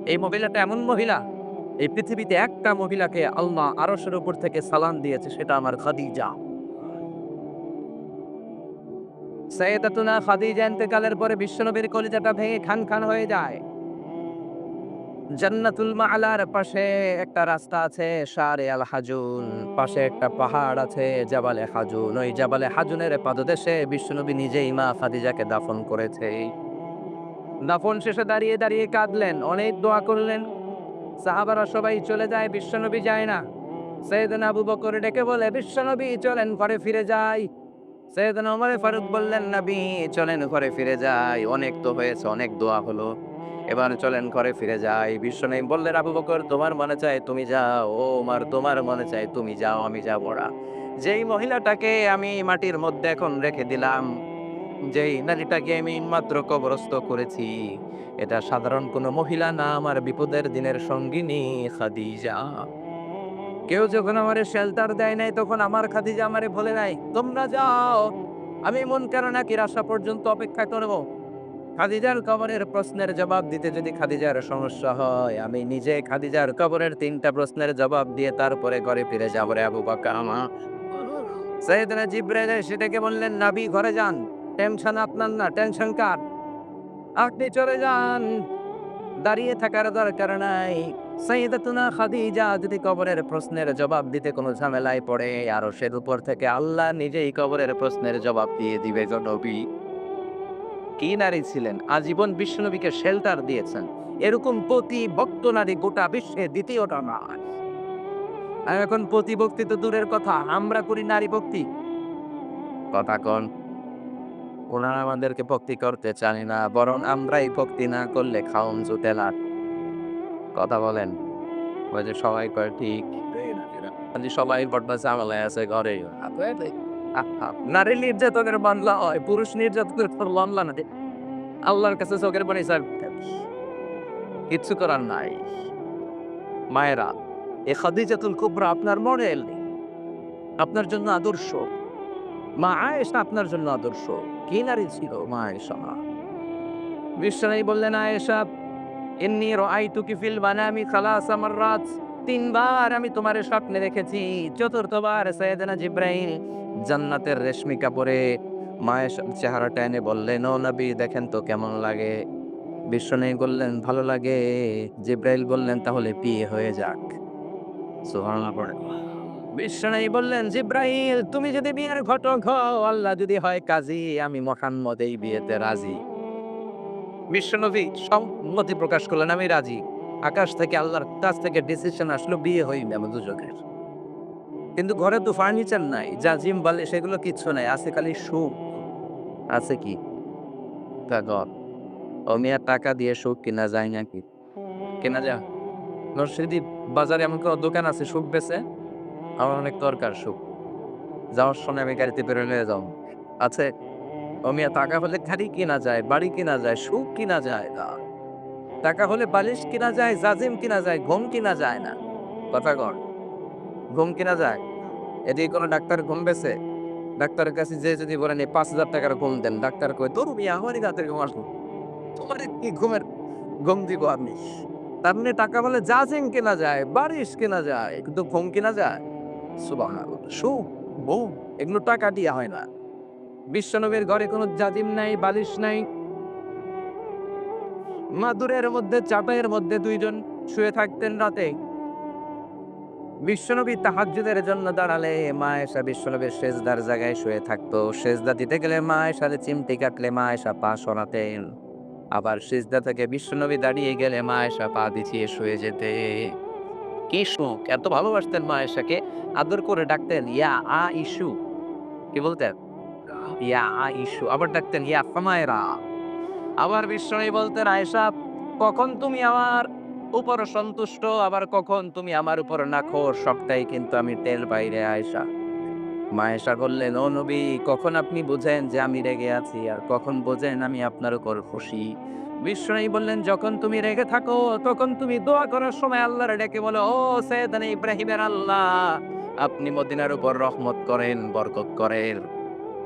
এই মহিলাটা এমন মহিলা, এই পৃথিবীতে একটা মহিলাকে আল্লাহ আরশের উপর থেকে সালাম দিয়েছে, সেটা আমার খাদিজা। সাইয়েদাতুনা খাদিজা ইন্তেকালের পরে বিশ্বনবীর কলিজাটা ভেঙে খান খান হয়ে যায়। জান্নাতুল মাআলার পাশে একটা রাস্তা আছে, শারে আল হাজুন, পাশে একটা পাহাড় আছে জাবালে হাজুন। ওই জাবালে হাজুনের পাদদেশে বিশ্বনবী নিজেই মা খাদিজাকে দাফন করেছে। দাফন শেষে দাঁড়িয়ে দাঁড়িয়ে কাঁদলেন, অনেক দোয়া করলেন। সাহাবারা সবাই চলে যায়, বিশ্বনবী যায় না। সৈয়দনা আবু বকর ডেকে বলে, বিশ্বনবী চলেন ঘরে ফিরে যাই। সৈয়দনা ওমর ফারুক বললেন, নবী চলেন ঘরে ফিরে যাই, অনেক তো হয়েছে, অনেক দোয়া হলো, এবার চলেন ঘরে ফিরে যাই। বিশ্বনবী বললেন, আবু বকর তোমার মনে চায় তুমি যাও, ও ওমর তোমার মনে চায় তুমি যাও, আমি যাব না। যেই মহিলাটাকে আমি মাটির মধ্যে এখন রেখে দিলাম, যেই নারীটাকে আমি মাত্র কবরস্থ করেছি, এটা সাধারণ কোনো মহিলা না, আমার বিপদের দিনের সঙ্গিনী খাদিজা। কেউ যখন আমারে শেল্টার দেয় নাই, তখন আমার খাদিজা আমারে বলে নাই, তোমরা যাও, আমি মুনকার নাকির আসা পর্যন্ত অপেক্ষা করব। খাদিজার কবরের প্রশ্নের জবাব দিতে যদি খাদিজার সমস্যা হয়, আমি নিজে খাদিজার কবরের ৩টা প্রশ্নের জবাব দিয়ে তারপরে ঘরে ফিরে যাব রে আবু বকর আমার। সাইয়েদনা জিবরাইল এসে ডেকে বললেন, নবী ঘরে যান, টেনশন আপনার না, টেনশন কার? আপনি চলে যান, দাঁড়িয়ে থাকার দরকার নাই। সাইয়েদাতুনা খাদিজা যদি কবরের প্রশ্নের জবাব দিতে কোনো ঝামেলায় পড়ে, আরশের উপর থেকে আল্লাহ নিজেই কবরের প্রশ্নের জবাব দিয়ে দিবে গো নবী। কি নারী ছিলেন, আজীবন বিশ্বনবীকে শেল্টার দিয়েছেন। এরকম প্রতিবক্ত নারী গোটা বিশ্বে দ্বিতীয়টা নয়। আর এখন প্রতিবক্তি তো দূরের কথা, আমরা করি নারী ভক্তি। কথা কন, ওনারা আমাদেরকে ভক্তি করতে চায় না, বরং আমরাই ভক্তি না করলে খাউন জুটে না। কথা বলেন। ওই যে সবাই কয় ঠিক, যে সবাই বড্ড ঝামেলায় আছে ঘরে। আহা! নারী নির্যাতনের মামলা হয়, পুরুষ নির্যাতনের কোনো মামলা না। আল্লাহর কাছে চোখের পানি চায়, কিচ্ছু করার নাই। মায়েরা, এ খাদিজাতুল কুবরা আপনার মডেল, আপনার জন্য আদর্শ। মা আয়েশা আপনার জন্য আদর্শ। কি নারী ছিল মা আয়েশা? বিশ্বনবী বললেন, আয়েশা ইন্নী রাআইতুকি ফিল মানামি সালাসা মাররাত, ৩ বার আমি তোমারে স্বপ্নে দেখেছি। ৪র্থ বার সাইয়েদনা জিবরাইল জান্নাতের রেশমি কাপড়ে মায়ের চেহারাটা এনে বললেন, ও নবী দেখেন তো কেমন লাগে? বিশ্বনবী বললেন, ভালো লাগে। জিবরাইল বললেন, তাহলে বিয়ে হয়ে যাক। সুবহানাল্লাহ পড়েন। বিশ্বনবী বললেন, জিবরাইল তুমি যদি বিয়ের ঘটক হও, আল্লাহ যদি হয় কাজী, আমি মুহাম্মদ এই বিয়েতে রাজি। বিশ্বনবী সম্মতি প্রকাশ করলেন, আমি রাজি। আকাশ থেকে আল্লাহর কাছ থেকে ডিসিশন আসলো, বিয়ে হইবে আমাদের দুজনের। কিন্তু ঘরে তো ফার্নিচার নাই, জাজিম বালিশ এগুলো কিচ্ছু নাই, আছে খালি সুখ। আছে কি? কাগজ। ও মিয়া টাকা দিয়ে সুখ কিনা যায় নাকি? কেনা যায়? নরসিংদী বাজারে এমন কোন দোকান আছে সুখ বেচে? আমার অনেক দরকার সুখ। যাওয়ার সময় আমি গাড়িতে বের হয়ে যাও। আছে? ও মিয়া টাকা হলে গাড়ি কিনা যায়, বাড়ি কিনা যায়, সুখ কিনা যায় না। টাকা হলে বালিশ কিনা যায়, জাজিম কিনা যায়, ঘুম কিনা যায় না। কথা কন, ঘুম কিনা যায়? এদিকে কোনো ডাক্তার ঘুম বেছে? ডাক্তারের কাছে যেয়ে যদি বলেন এই ৫,০০০ টাকার ঘুম দেন, ডাক্তার কয়, "ধুর মিয়া আমারই রাতের ঘুম আসলো। তোমারে কি ঘুমের ঘুম দিব আমি?" তার মানে টাকা হলে জাজিম কেনা যায়, বালিশ কেনা যায়, কিন্তু ঘুম কিনা যায়? সুবহানাল্লাহ। সুখ, ঘুম এগুলো টাকা দিয়ে হয় না। বিশ্বনবীর ঘরে কোনো জাজিম নাই, বালিশ নাই। মাদুরের মধ্যে চাটাইয়ের মধ্যে ২ জন শুয়ে থাকতেন রাতে। বিশ্বনবী তাহাজ্জুদের জন্য দাঁড়ালে মা আয়েশা বিশ্বনবীর সেজদার জায়গায় শুয়ে থাকতো। সেজদা দিতে গেলে মা আয়েশার চিমটি কাটলে মা আয়েশা পা সরাতেন। আবার সিজদা থেকে বিশ্বনবী দাঁড়িয়ে গেলে মা আয়েশা পা বিছিয়ে শুয়ে যেতেন। কি সুখ! এত ভালোবাসতেন মা আয়েশাকে, আদর করে ডাকতেন ইয়া আইশু। কি বলতেন? ইয়া আইশু। আবার ডাকতেন ইয়া হুমায়রা। আবার বিশ্বনবী বলতেন, আয়েশা কখন তুমি আমার উপর সন্তুষ্ট, আবার কখন তুমি আমার উপর নাখোশ, সবটাই কিন্তু আমি টের পাই রে আয়েশা। মা আয়েশা বললেন, ও নবী কখন আপনি বুঝেন যে আমি রেগে আছি, আর কখন বোঝেন আমি আপনার উপর খুশি? বিশ্বনবী বললেন, যখন তুমি রেগে থাকো তখন তুমি দোয়া করার সময় আল্লাহরে ডেকে বলো, ও সৈয়দনা ইব্রাহিমের আল্লাহ, আপনি মদিনার উপর রহমত করেন, বরকত করেন।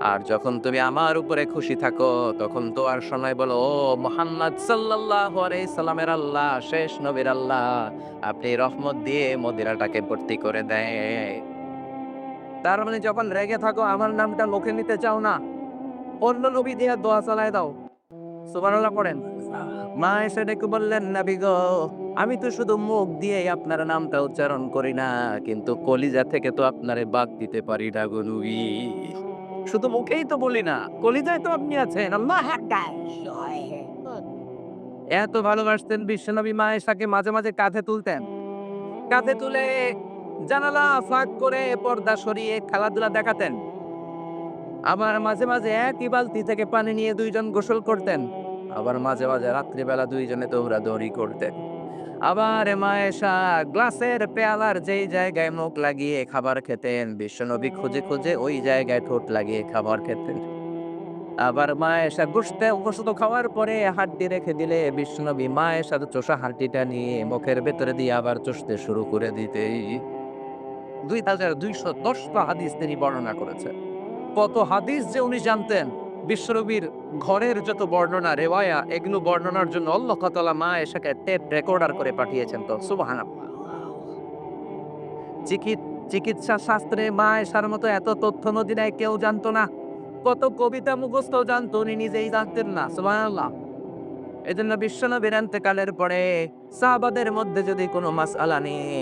আর যখন তুমি আমার উপরে খুশি থাকো তখন তো আর শোনায় বলো, ও মুহাম্মদ সাল্লাল্লাহু আলাইহি সাল্লামের আল্লাহ, শেষ নবীর আল্লাহ, আপনি রহমত দিয়ে মদিনাটাকে ভর্তি করে দেয়। তার মানে যখন রেগে থাকো আমার নামটা মুখে নিতে চাও না, অন্য নবী দিয়ে দোয়া চালায় দাও। সুবহানাল্লাহ পড়েন। মা এসে ডেকে বললেন, নবী গো, আমি তো শুধু মুখ দিয়েই আপনার নামটা উচ্চারণ করি না, কিন্তু কলিজা থেকে তো আপনারে বাদ দিতে পারি না গো নবী। শুধু মুখেই তো বলি না, কলিজায় তো আপনি আছেন। আল্লাহ আকবার। এত ভালোবাসতেন বিশ্বনবী মা এসাকে মাঝে মাঝে কাঁধে তুলতেন। কাঁধে তুলে জানালা ফাঁক করে পর্দা সরিয়ে খেলাধুলা দেখাতেন। আবার মাঝে মাঝে একই বালতি থেকে পানি নিয়ে দুইজন গোসল করতেন। আবার মাঝে মাঝে রাত্রিবেলা দুইজনে দৌড়াদৌড়ি করতেন। আবার মায়েশা গ্লাসের পেয়ালার যেই জায়গায় মুখ লাগিয়ে খাবার খেতেন, বিশ্বনবী খুঁজে খুঁজে ওই জায়গায় ঠোঁট লাগিয়ে খাবার খেতেন। আবার মায়েশা গোশত খাওয়ার পরে হাড্ডি রেখে দিলে বিশ্বনবী মায়েশার চোষা হাড্ডিটা নিয়ে মুখের ভেতরে দিয়ে আবার চষতে শুরু করে দিতেই। 2210টা হাদিস তিনি বর্ণনা করেছেন। কত হাদিস যে উনি জানতেন! বিশ্বনবীর ঘরের যত বর্ণনা, রেওয়ায়া, এগুলো বর্ণনার জন্য আল্লাহ তাআলা মা এশাকে টেপ রেকর্ডার করে পাঠিয়েছেন তো সুবহানাল্লাহ। চিকিৎসা শাস্ত্রে মা এশার মতো এত তথ্য মদিনায় কেউ জানতো না। কত কবিতা মুখস্থ জানতো, উনি নিজেই জানতেন না। সুবহানাল্লাহ। এজন্য বিশ্বনবীর ইন্তেকালের পরে সাহাবাদের মধ্যে যদি কোনো মাসআলা নিয়ে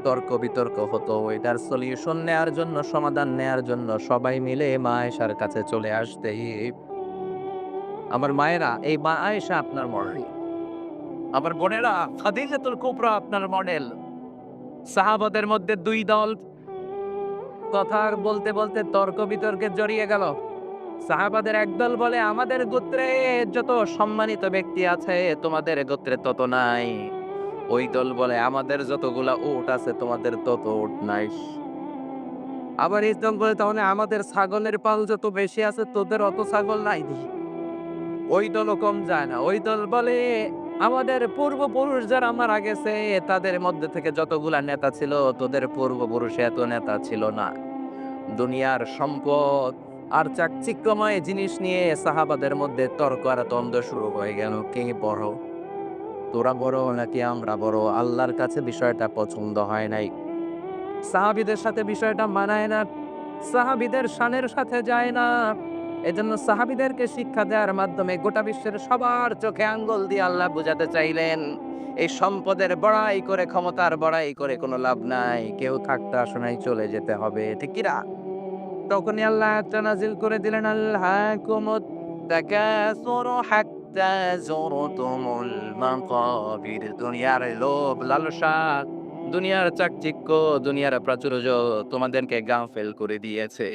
তর্ক বিতর্ক হতো, এটার সলিউশন নেয়ার জন্য, সমাধান নেয়ার জন্য সবাই মিলে মা আয়েশার কাছে চলে আসতে। আমার মায়েরা, এই মা আয়েশা আপনার মডেল। আমার বোনেরা, খাদিজাতুল কুবরা আপনার মডেল। সাহাবাদের মধ্যে দুই দল কথা বলতে বলতে তর্ক বিতর্কে জড়িয়ে গেল। সাহাবাদের একদল বলে, আমাদের গোত্রে যত সম্মানিত ব্যক্তি আছে তোমাদের গোত্রে তত নাই। ওই দল বলে, আমাদের যতগুলা উট আছে তোমাদের তত উট নাই। আবার এই দল বলে, তাহলে আমাদের ছাগলের পাল যত বেশি আছে তোদের অত ছাগল নাই। ওই দলও কম যায় না। ওই দল বলে, আমাদের পূর্বপুরুষ যারা মারা গেছে তাদের মধ্যে থেকে যতগুলা নেতা ছিল তোদের পূর্বপুরুষে এত নেতা ছিল না। দুনিয়ার সম্পদ আর চাকচিক্যময় জিনিস নিয়ে সাহাবাদের মধ্যে তর্ক আর দ্বন্দ্ব শুরু হয়ে গেল। কে বড়? তোরা বড় নাকি আমরা বড়? আল্লাহর কাছে বিষয়টা পছন্দ হয় নাই। সাহাবীদের সাথে বিষয়টা মানায় না। সাহাবীদের শানের সাথে যায় না। এজন্য সাহাবীদেরকে শিক্ষা দেওয়ার মাধ্যমে গোটা বিশ্বের সবার চোখে আঙ্গুল দিয়ে আল্লাহ বুঝাতে চাইলেন, এই সম্পদের বড়াই করে, ক্ষমতার বড়াই করে কোনো লাভ নাই। কেউ থাকতে আসে নাই, চলে যেতে হবে। ঠিক কি না? তখনই আল্লাহ আয়াতটা নাযিল করে দিলেন, আল্লাকুমুত তাকাসুরু হাত্তা যুরতুমুল মাকাবির। দুনিয়ার লোভ, লালসা, দুনিয়ার চাকচিক্য, দুনিয়ার প্রাচুর্য তোমাদেরকে গাফেল করে দিয়েছে।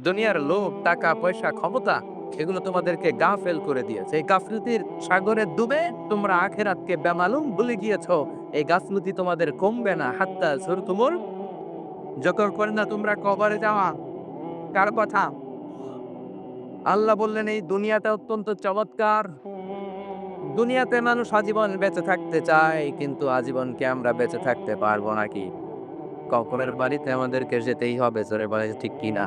দুনিয়ার লোভ, টাকা, পয়সা, ক্ষমতা, এগুলো তোমাদেরকে গাফেল করে দিয়েছে। এই গাফলতির সাগরে ডুবে তোমরা আখিরাতকে বেমালুম ভুলে গিয়েছো। এই গাফলতি তোমাদের কমবে না। হাত্তা যুরতুমুল, যতক্ষণ করে না তোমরা কবরে যাওয়া। কার কথা? আল্লাহ বললেন, এই দুনিয়াটা অত্যন্ত চমৎকার। দুনিয়াতে মানুষ আজীবন বেঁচে থাকতে চায়, কিন্তু আজীবন কি আমরা বেঁচে থাকতে পারবো নাকি? কবরের বাড়িতে আমাদেরকে যেতেই হবে, জোরে বলে ঠিক কিনা?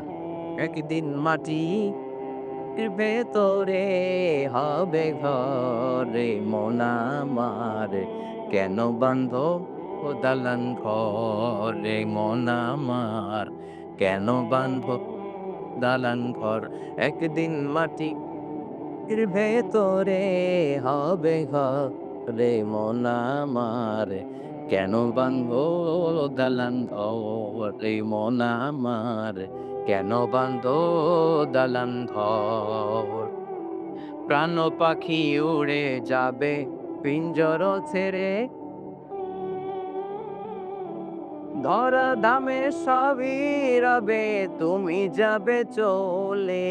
একদিন মাটির ভেতরে হবে ঘরে মন আমার, কেন বাঁধো ও দালান ঘরে মন আমার, কেন বাঁধো দালান ঘর? একদিন মাটির ভেতরে হবে ঘরে মন আমার, কেন বাঁধো দালান ঘরে মন আমার, কেন বাঁধো দালান ঘর? প্রাণ পাখি উড়ে যাবে পিঞ্জর ছেড়ে, ধরা ধামে সবই রবে, তুমি যাবে চলে।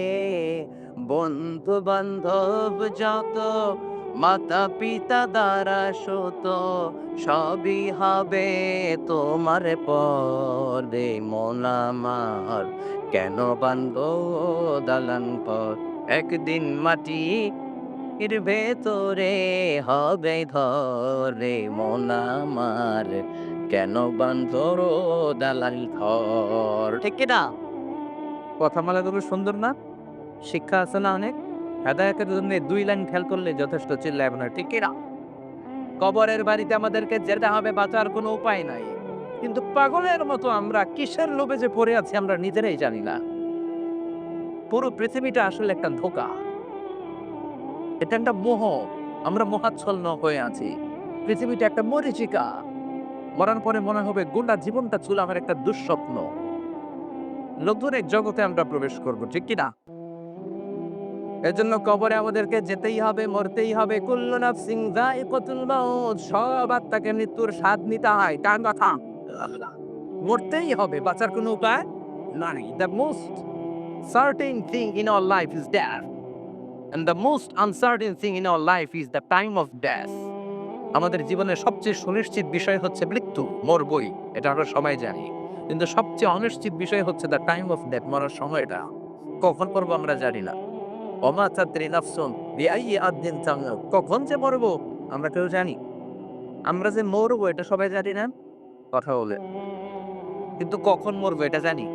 বন্ধু বান্ধব যত, মাতা পিতা দ্বারা সুত, সবই হবে তোমার পরে মন আমার, কেন বান্ধো দালান ঘর? একদিন মাটি এর ভেতরে হবে ঘরে মন আমার, কেন বাঁধো দালান ঘর? ঠিক কি না? কথামালাগুলো সুন্দর না? শিক্ষা আছে না অনেক? হেদায়েতের জন্য 2 লাইন খেয়াল করলে যথেষ্ট, চিল্লাইব না, ঠিক কি না? কবরের বাড়িতে আমাদেরকে যেতে হবে, বাঁচার কোনো উপায় নাই। কিন্তু পাগলের মতো আমরা কিসের লোভে যে পড়ে আছি আমরা নিজেরাই জানি না। পুরো পৃথিবীটা আসলে একটা ধোঁকা। এটা একটা মোহ। আমরা মোহাচ্ছন্ন হয়ে আছি। পৃথিবীটা একটা মরীচিকা। মরার পরে মনে হবে গোটা জীবনটা ছিল আমার একটা দুঃস্বপ্ন। নতুন এক জগতে আমরা প্রবেশ করব, ঠিক কি না? এজন্য কবরে আমাদেরকে যেতেই হবে, মরতেই হবে। কুল্লু নাফসিন যায়িকাতুল মাউত। সব আত্মাকে মৃত্যুর স্বাদ নিতে হয়। কার কথা? মরতেই হবে, বাঁচার কোনো উপায় নাই। The most certain thing in our life is death. And the most uncertain thing in our life is the time of death. আমাদের জীবনের সবচেয়ে সুনিশ্চিত বিষয় হচ্ছে মৃত্যু, মরবই। এটা আমরা সবাই জানি। কিন্তু সবচেয়ে অনিশ্চিত বিষয় হচ্ছে the time of death, মরার সময়টা। কখন মরবো আমরা জানি না। ওমা তাদরি নাফসুন বিআইয়ি আরদিন তামুত। কখন যে মরবো আমরা কেউ জানি? আমরা যে মরবো এটা সবাই জানি না? কথা বলে। কিন্তু কখন মরবো এটা জানি?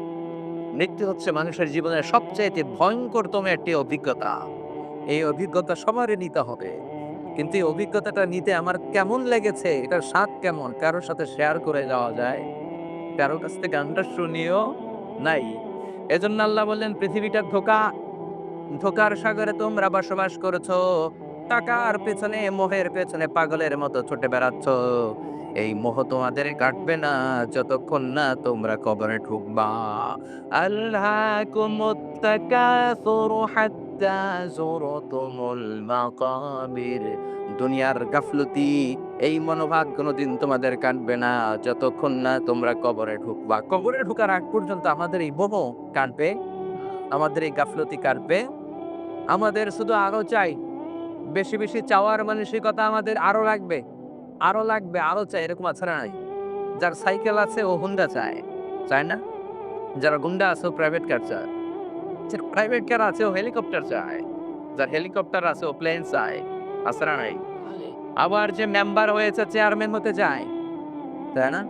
মৃত্যু হচ্ছে মানুষের জীবনের সবচাইতে ভয়ংকরতম একটি অভিজ্ঞতা। এই অভিজ্ঞতা সবারই নিতে হবে। কিন্তু এই অভিজ্ঞতাটা নিতে আমার কেমন লেগেছে, এটার স্বাদ কেমন, কারোর সাথে শেয়ার করে যাওয়া যায়? কারো কাছ থেকে আন্ডারস্টুনিও নাই। এজন্য আল্লাহ বললেন, পৃথিবীটা ধোঁকা, ধোঁকার সাগরে তোমরা বসবাস করেছো। টাকার পেছনে, মোহের পেছনে পাগলের মতো ছুটে বেড়াচ্ছ। এই মোহ তোমাদের কাটবে না যতক্ষণ না তোমরা কবরে ঢুকবা। আল্লাহকুমুত তাকাসুরু হাত্তা যুরতুমুল মাকাবির। দুনিয়ার গাফলতি, এই মনোভাব কোনোদিন তোমাদের কাটবে না যতক্ষণ না তোমরা কবরে ঢুকবা। কবরে ঢোকার আগ পর্যন্ত আমাদের এই মোহ কাটবে, আমাদের এই গাফলতি কাটবে। আমাদের শুধু আরো চাই। বেশি, বেশি চাওয়ার মানসিকতা আমাদের আরো লাগবে। আরো লাগবে, আরো চাই, এরকম আছে না নাই? যার সাইকেল আছে ও হুন্ডা চায়। চায় না? যার হুন্ডা আছে ও প্রাইভেট কার চায়। যার প্রাইভেট কার আছে ও হেলিকপ্টার চায়। যার হেলিকপ্টার আছে ও প্লেন চায়। আছে না নাই? আবার যে মেম্বার হয়েছে চেয়ারম্যান হতে চায়। তাই না?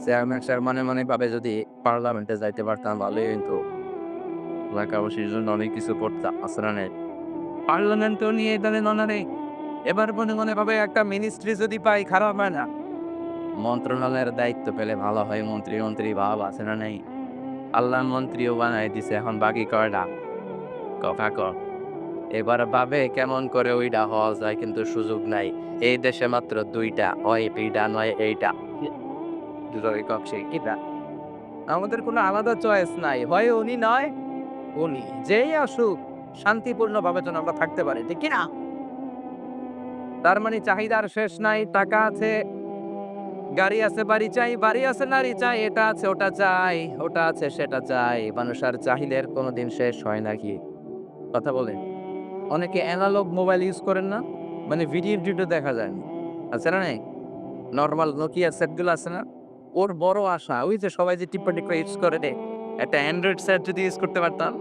চেয়ারম্যান মনে ভাবে যদি পার্লামেন্টে যাইতে পারতাম ভালোই হইতো। এলাকাবাসীর জন্য অনেক কিছু করতাম। আছে না নাই? পার্লামেন্টও নিয়ে গেলেন ওনারে। এবার মনে ভাবে একটা মিনিস্ট্রি যদি পাই খারাপ হয় না। মন্ত্রণালয়ের দায়িত্ব পেলে ভালো হয়, মন্ত্রী ভাব আছে না নাই? আল্লাহ মন্ত্রীও বানাই দিছে, এখন বাকি কয়টা? কথা ক। এবার ভাবে কেমন করে ওইটা হওয়া যায়, কিন্তু সুযোগ নাই। এই দেশে মাত্র ২ টা, হয় এইটা নয় এইটা। দুটোরই কক সেই কিটা? আমাদের কোনো আলাদা চয়েস নাই। হয় উনি নয় উনি। যেই আসুক শান্তিপূর্ণভাবে যেন আমরা থাকতে পারি, ঠিক কি না? তার মানে চাহিদার শেষ নাই। টাকা আছে, গাড়ি আছে, বাড়ি চাই, বাড়ি আছে, নারী চাই, এটা আছে, ওটা চাই, ওটা আছে, সেটা চাই। মানুষ আর চাহিদার কোনোদিন শেষ হয় নাকি? কথা বলেন। অনেকে অ্যানালগ মোবাইল ইউজ করেন না? মানে ভিডিও দেখা যায় না। আছে না নাই? নরমাল নোকিয়া সেটগুলো আছে না? ওর বড় আশা ওই যে সবাই যে টিপ্পা ইউজ করে রে, একটা অ্যান্ড্রয়েড সেট যদি ইউজ করতে পারতাম,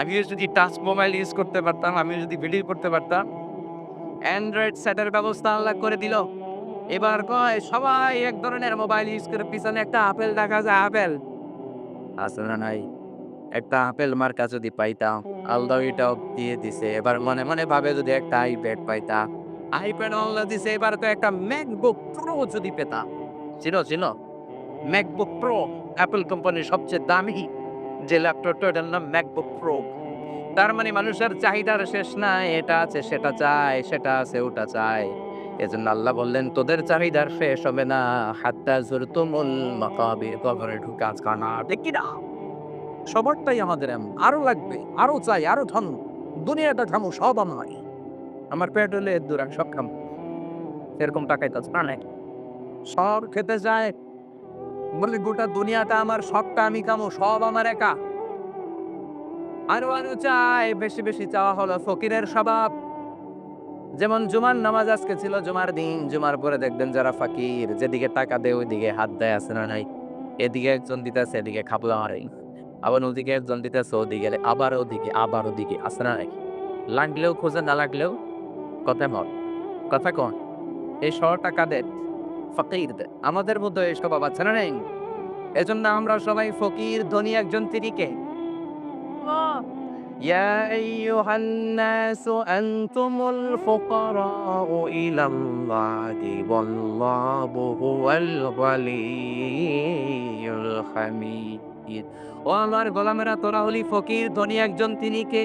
আমিও যদি টাচ মোবাইল ইউজ করতে পারতাম, আমিও যদি ভিডিও করতে পারতাম। অ্যান্ড্রয়েড সেটের ব্যবস্থা আল্লাহ করে দিল। এবার কয় সবাই এক ধরনের মোবাইল ইউজ করে, পিছনে একটা আপেল দেখা যায়, আপেল। আছে না নাই? একটা আপেল মার্কা যদি পাইতাম, আল্লাহ এটাও দিয়ে দিছে। এবার মনে ভাবে যদি একটা আইপ্যাড পাইতাম। আইপ্যাড আল্লাহ দিছে, এবার তো একটা ম্যাকবুক প্রো যদি পেতাম। চিনো? ম্যাকবুক প্রো, অ্যাপল কোম্পানির সবচেয়ে দামি যে ল্যাপটপটা, ওটার নাম ম্যাকবুক প্রো। তার মানে মানুষের চাহিদার শেষ নাই। এটা আছে, সেটা চায়, সেটা আছে, ওটা চায়। এজন্য আল্লাহ বললেন, তোদের চাহিদার শেষ হবে না হাত্তা যুরতুমুল মাকাবির। কবরে ঢুকে আজকা না, ঠিক কি না? সবারটাই আমাদের এমন। আরো লাগবে, আরো চাই, আরো ধন। দুনিয়াটা খামু, সব আমার। আমার পেট হলে এর দূর, আমি সব খামু। এরকম তাকাইতাছে না নাকি? সব খেতে চায়। বলে গোটা দুনিয়াটা আমার, সবটা আমি খামু, সব আমার একা। আরো চাই, বেশি, বেশি চাওয়া হলো ফকিরের স্বভাব। যেমন জুমার নামাজ আজকে ছিল জুমার দিন। জুমার পরে দেখবেন যারা ফাকির, যেদিকে টাকা দেয় ওইদিকে হাত দেয়, আছে না নাই? এদিকে একজন দিতেছে, এদিকে খাপলা মারে। আবার ওদিকে একজন দিতেছে, ওদিকে, আবার ওদিকে, আবার ওদিকে, আছে না নাই? লাগলেও খোঁজে, না লাগলেও কথা মত। কথা কন। এই শহরটা কাদের? ফকিরদের। আমাদের মধ্যে এই স্বভাব আছে না নাই? এজন্য আমরা সবাই ফকির। ধনী একজন তিনি কে? আল্লাহ। ইয়া আইয়ুহান-নাসু আনতুমুল ফুকারাউ ইলাল্লাহি ওয়াল্লাহু হুয়াল গানিয়্যুল হামিদ। ও আমার গোলামেরা, তোরা হলি ফকির, ধনী একজন তিনি কে?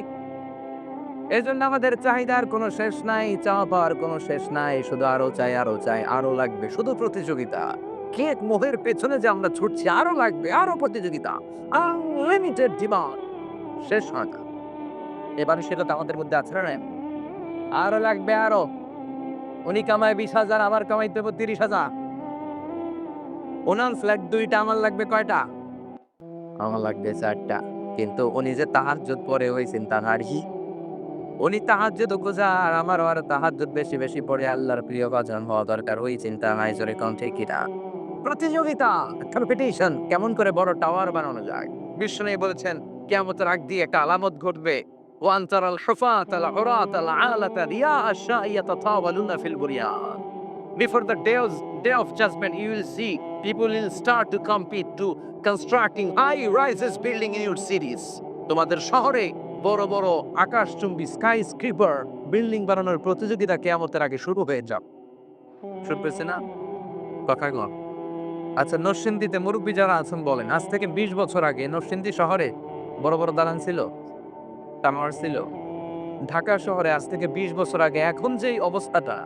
এজন্য আমাদের চাহিদার কোনো শেষ নাই, চাওয়া পাওয়ার কোনো শেষ নাই, শুধু আরো চাই, আরো চাই, আরো লাগবে, শুধু প্রতিযোগিতা। কেক মোহের পেছনে যে আমরা ছুটছি, আরো লাগবে, আরো প্রতিযোগিতা, আনলিমিটেড ডিমান্ড, শেষ হয় না। এবার সেটা তো আমাদের মধ্যে আছে না? আরো লাগবে আরো। উনি কামায় 20,000, আমার কামাইতে হবে 30,000। ওনার ফ্ল্যাট 2টা, আমার লাগবে কয়টা? আমার লাগবে 4টা। কিন্তু উনি যে তাহাজ্জুদ পড়ে ওই চিন্তা নাই। উনি তাহাজ্জুদ গুজার, আমারও আর তাহাজ্জুদ বেশি বেশি পড়ে আল্লাহর প্রিয় বাজান হওয়া দরকার, ওই চিন্তা নাই। জোরে কোন ঠিক কিনা? প্রতিযোগিতা, কম্পিটিশন, কেমন করে বড় টাওয়ার বানানো যায়। বিষ্ণু বলেছেন কিয়ামতের আগ দিয়ে একটা আলামত ঘটবে। ওয়ান তারাল হুফাত আল উরাত আল আলাতা রিয়া আশ-শা'i ইয়াতাতাওয়ালুনা ফিল বুরয়ান। Before the day of judgment, you will see people will start to compete to constructing high rises building in your cities. তোমাদের শহরে বড় বড় আকাশচুম্বী স্কাই স্ক্রিপার বিল্ডিং বানানোর প্রতিযোগিতা কিয়ামতের আগে শুরু হয়ে যাবে। শুরু হয়েছে না? কথা কন। আচ্ছা, নরসিংদীতে মুরব্বী যারা আছেন বলেন, আজ থেকে 20 বছর আগে নরসিংদী শহরে বড় বড় দালান ছিল, টাওয়ার ছিল? ঢাকা শহরে আজ থেকে 20 বছর আগে এখন যেই অবস্থাটা,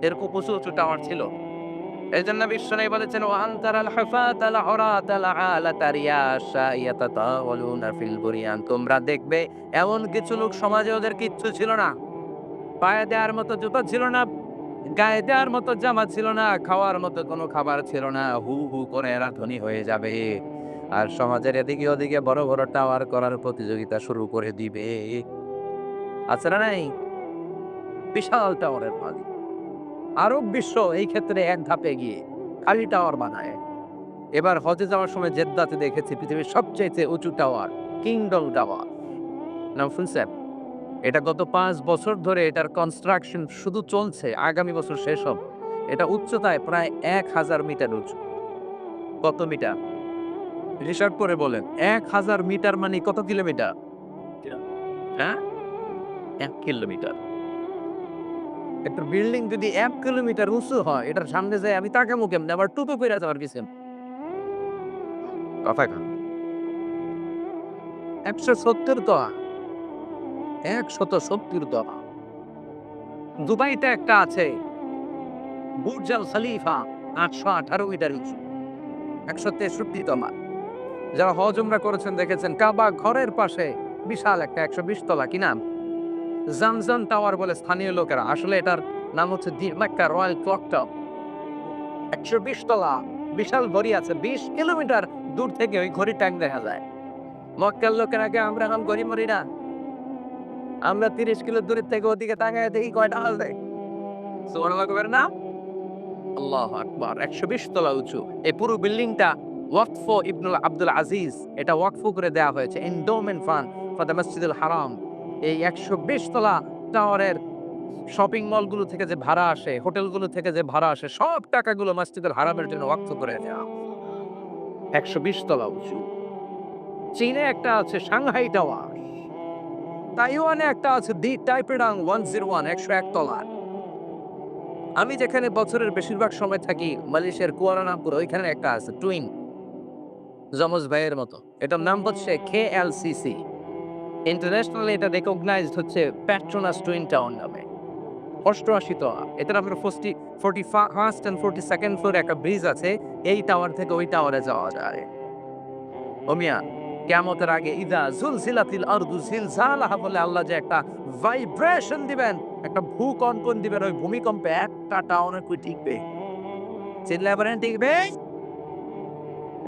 এরকম উঁচু উঁচু টাওয়ার ছিল? এই জন্য বিশ্বনবী বলেছেন, ওয়ান তারাল হুফাত আল উরাত আল আলাতা রিয়া আশ-শা'i ইয়াতাতাওয়ালুনা ফিল বুরয়ান। তোমরা দেখবে এমন কিছু লোক সমাজে, ওদের কিচ্ছু ছিল না, পায়ে দেওয়ার মতো জুতা ছিল না, গায়ে দেওয়ার মতো জামা ছিল না, খাওয়ার মতো কোনো খাবার ছিল না, হু হু করে এরা ধনী হয়ে যাবে আর সমাজের এদিকে ওদিকে বড় বড় টাওয়ার করার প্রতিযোগিতা শুরু করে দিবে। আছে না নাই? বিশাল টাওয়ারের মালিক। আরব বিশ্ব এই ক্ষেত্রে এক ধাপে এগিয়ে, খালি টাওয়ার বানায়। এবার হজে যাওয়ার সময় জেদ্দাতে দেখেছি পৃথিবীর সবচাইতে উঁচু টাওয়ার, কিংডম টাওয়ার। নাম শুনছেন? এটা গত 5 বছর ধরে এটার কনস্ট্রাকশন শুধু চলছে, আগামী বছর শেষ হবে। এটা উচ্চতায় প্রায় 1000 মিটার উঁচু। কত মিটার? হিসাব করে বলেন। 1000 মিটার মানে কত কিলোমিটার? হ্যাঁ? 1 কিলোমিটার। একটা বিল্ডিং যদি 1 কিলোমিটার উঁচু হয়, এটার সামনে যাই আমি তাকামু কেমনে? আবার টুপি পইরা যাওয়ার পিছনে। কথা কন। 170 তলা। 170 তলা। দুবাইতে একটা আছে, বুর্জ আল খলিফা, 818 মিটার উঁচু, 163 তলা। যারা হজ উমরা করেছেন দেখেছেন, কাবা ঘরের পাশে বিশাল একটা 120 তলা, কি নাম? জামজাম টাওয়ার বলে স্থানীয় লোকেরা। আসলে এটার নাম হচ্ছে মক্কা রয়্যাল ক্লক টাওয়ার। 120 তলা, বিশাল ঘড়ি আছে। 20 কিলোমিটার দূর থেকে ওই ঘড়ির টাইম দেখা যায়। মক্কার লোকেরাকে আমরা এখন ঘড়ি মরি না। আমরা 30 কিলো দূরের থেকে ওদিকে তাকায় দেখি কয়টা বাজে। সুবহানাল্লাহ কবেন না? আল্লাহু আকবার। 120 তলা উঁচু। এই পুরো বিল্ডিংটা ওয়াকফ ইবনুল আব্দুল আজিজ, এটা ওয়াকফ করে দেয়া হয়েছে, এন্ডোমেন্ট ফান্ড ফর দ্য মসজিদুল হারাম। এই 120 তলা টাওয়ারের শপিং মলগুলো থেকে যে ভাড়া আসে, হোটেলগুলো থেকে যে ভাড়া আসে, সব টাকাগুলো মসজিদুল হারামের জন্য ওয়াকফ করে দেয়া। 120 তলা উঁচু। চীনে একটা আছে সাংহাই টাওয়ার। তাইওয়ানে একটা আছে দি টাইপেডাং 101, 101 তলার। আমি যেখানে বছরের বেশিরভাগ সময় থাকি, মালয়েশিয়ার কুয়ালালামপুর, ওইখানে একটা আছে টুইন, যমজ ভাইয়ের মতো। এটার নাম হচ্ছে KLCC। ইন্টারন্যাশনালি এটা রেকগনাইজড হচ্ছে পেট্রোনাস টুইন টাওয়ার নামে। 88 তলা। এটার আপনার 41st and 42nd ফ্লোরে একটা ব্রিজ আছে। এই টাওয়ার থেকে ওই টাওয়ারে যাওয়া যায়। ও মিয়া, কিয়ামতের আগে ইযা জুলজিলাতিল আরদু জিলজালাহা বলে আল্লাহ যে একটা ভাইব্রেশন দিবেন, একটা ভূকম্পন দিবেন, ওই ভূমিকম্পে একটা টাওয়ার কই টিকবে? চিল্লায় বলেন টিকবে?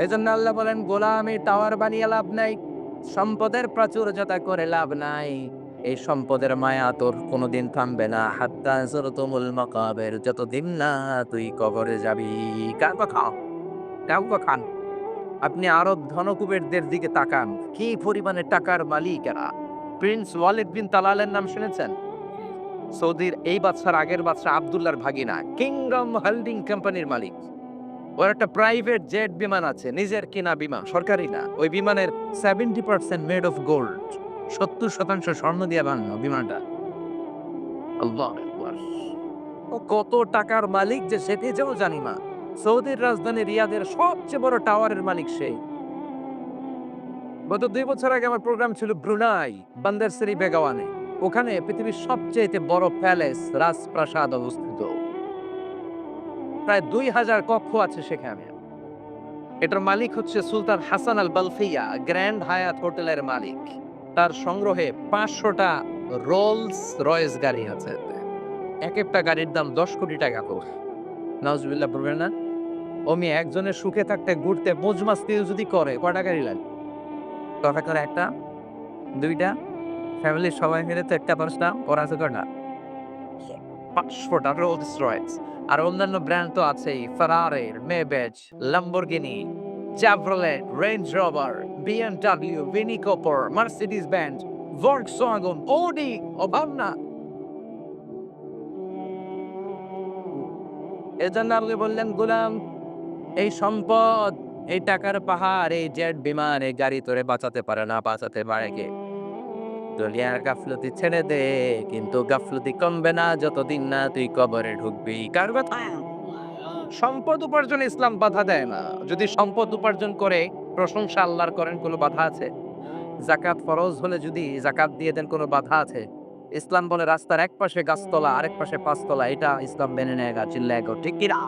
এজন্য আল্লাহ বলেন, গোলামি টাওয়ার বানিয়ে লাভ নাই, সম্পদের প্রাচুর্যতা করে লাভ নাই। এই সম্পদের মায়া তোর কোনোদিন থামবে না। হাত্তা যুরতুমুল মাকাবির, যতদিন না তুই কবরে যাবি। কাউকে খাও, কাউকে খান। আপনি আরব ধনকুবেরদের দিকে তাকান, কি পরিমাণে টাকার মালিক এরা। প্রিন্স ওয়ালিদ বিন তালালের নাম শুনেছেন? সৌদির এই বাদশার আগের বাদশা আব্দুল্লাহর ভাগিনা, কিংডম হোল্ডিং কোম্পানির মালিক। ওর একটা প্রাইভেট জেট বিমান আছে, নিজের কিনা বিমান, সরকারি না। ওই বিমানের 70% মেড অফ গোল্ড। 70% স্বর্ণ দিয়ে বানানো বিমানটা। আল্লাহু আকবার। ও কত টাকার মালিক যে সে নিজেও জানি না। সৌদির রাজধানী রিয়াদের সবচেয়ে বড় টাওয়ারের মালিক সে। গত ২ বছর আগে আমার প্রোগ্রাম ছিল ব্রুনাই, বান্দর সেরি বেগাওয়ানে। ওখানে পৃথিবীর সবচাইতে বড় প্যালেস, রাজপ্রাসাদ অবস্থিত। প্রায় ২,০০০ কক্ষ আছে সেখানে। এটার মালিক হচ্ছে সুলতান হাসান আল বালখিয়া, গ্র্যান্ড হায়াত হোটেলের মালিক। তার সংগ্রহে ৫০০টা রোলস রয়েস গাড়ি আছে। একেকটা গাড়ির দাম ১০ কোটি টাকা করে। নাউজুবিল্লাহ বলবেন না? অমনি একজনের সুখে থাকতে ঘুরতে মজমাস্তিও যদি করে কয়টা গাড়ি লাগে? কটা করে ১ টা, ২ টা, ফ্যামিলির সবাই মিলে তো ১ টা ৫ টা, ওর আছে কয়টা? ৫০০ টা রোলস রয়েস। আর অন্যান্য ব্র্যান্ড তো আছেই। Ferrari, Maybach, Lamborghini, Chevrolet, Range Rover, BMW, Mini Cooper, Mercedes-Benz, Volkswagen, Audi, অভাব না। এজন্য আপনি বললেন গোলাম, এই সম্পদ, এই টাকার পাহাড়, এই জেট বিমান, এই গাড়ি তোরে বাঁচাতে পারে না, বাঁচাতে পারে কে? দুনিয়ার গাফলতি ছেড়ে দে, কিন্তু গাফলতি কমবে না যতদিন না তুই কবরে ঢুকবি। কার কথা? সম্পদ উপার্জনে ইসলাম বাধা দেয় না। যদি সম্পদ উপার্জন করে প্রশংসা আল্লাহর করেন, কোনো বাধা আছে? যাকাত ফরজ হলে যদি যাকাত দিয়ে দেন, কোনো বাধা আছে? ইসলাম বলে রাস্তার এক পাশে গাছতলা, আরেক পাশে ৫ তলা, এটা ইসলাম মেনে নেয় না। চিল্লায় কও ঠিক কিনা?